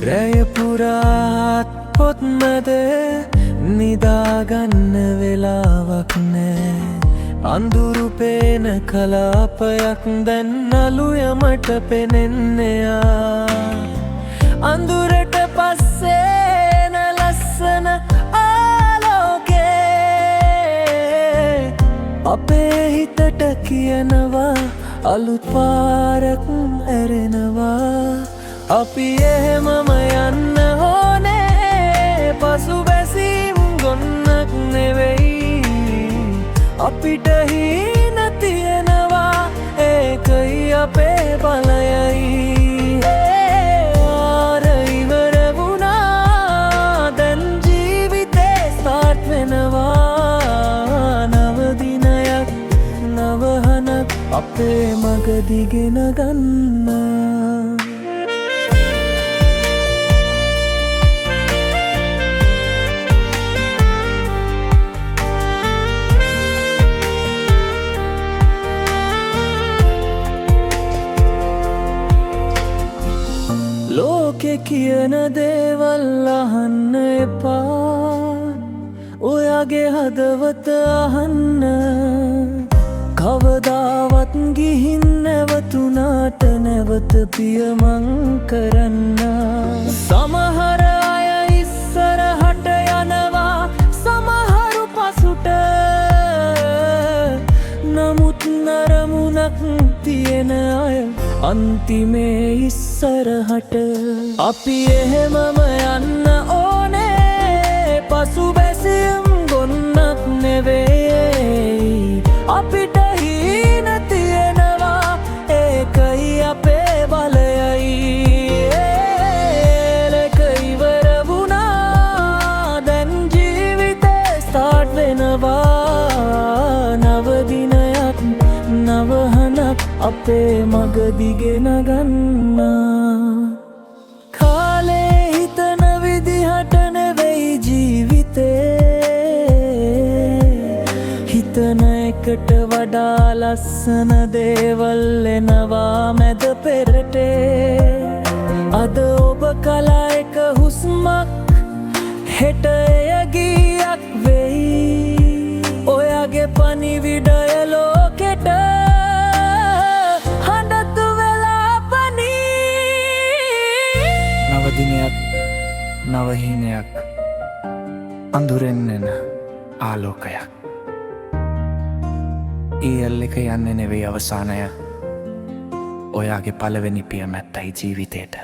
රැය පුරාත් පොත් මැද නිදාගන්න වෙලාවක් නෑ. අඳුරු පේන කලාපයක් දැන් අලුයමට පෙනෙන්නයා. අඳුරට පස්සේන ලස්සන ආලෝකේ අපේ හිතට කියනවා අලුත් පාරක් ඇරෙනවා. අපි එහෙමම යන්න ඕනේ, පසුබැසීම් ගොන්නක් නෙවෙයි. අපිට හීන තියෙනවා, ඒකයි අපේ බලයයි. ආර ඉවර වුණා, දැන් ජීවිතේ ස්ටාර්ට් වෙනවා. නව දිනයක් නවහනක් අපේ මග දිගෙන ගන්න. ලෝකෙ කියන දේවල් අහන්න එපා, ඔයාගේ හදවත අහන්න. කවදාවත් ගිහින් නැවතුනාට නැවත පියමං කරන්න. සමහර අය ඉස්සරහට යනවා, සමහරු පසුට. නමුත් නරමුණක් තියෙන අය අන්තිමේ ඉස්සරහට. අපි එහෙමම යන්න ඕනේ, පසුබැසීම් ගොන්නක් නෙවෙයි. අපිට හීන තියෙනවා, ඒකයි අපේ බලයයි. ඒක ඉවර වුණා, දැන් ජීවිතේ ස්ටාර්ට් වෙනවා. නව දිනයක් නවහනක් අපේ මග දිගෙන ගන්න. කාලේ හිතන විදිහට නෙවෙයි ජීවිතේ, හිතන එකට වඩා ලස්සන දේවල් එනවා මැද පෙරටේ. අද ඔබ කලා එක හුස්මක්, හෙට එය ගීයක් වෙයි. ඔයාගේ පණිවිඩය ලෝකෙට හඬතු වෙලා පනී. නව දිනයක් නව හීනයක්, අඳුරෙන් එන ආලෝකයක්. ඊයල් එක යන්නේ නෙවෙයි අවසානය, ඔයාගේ පළවෙනි පියමැත්තයි ජීවිතේට.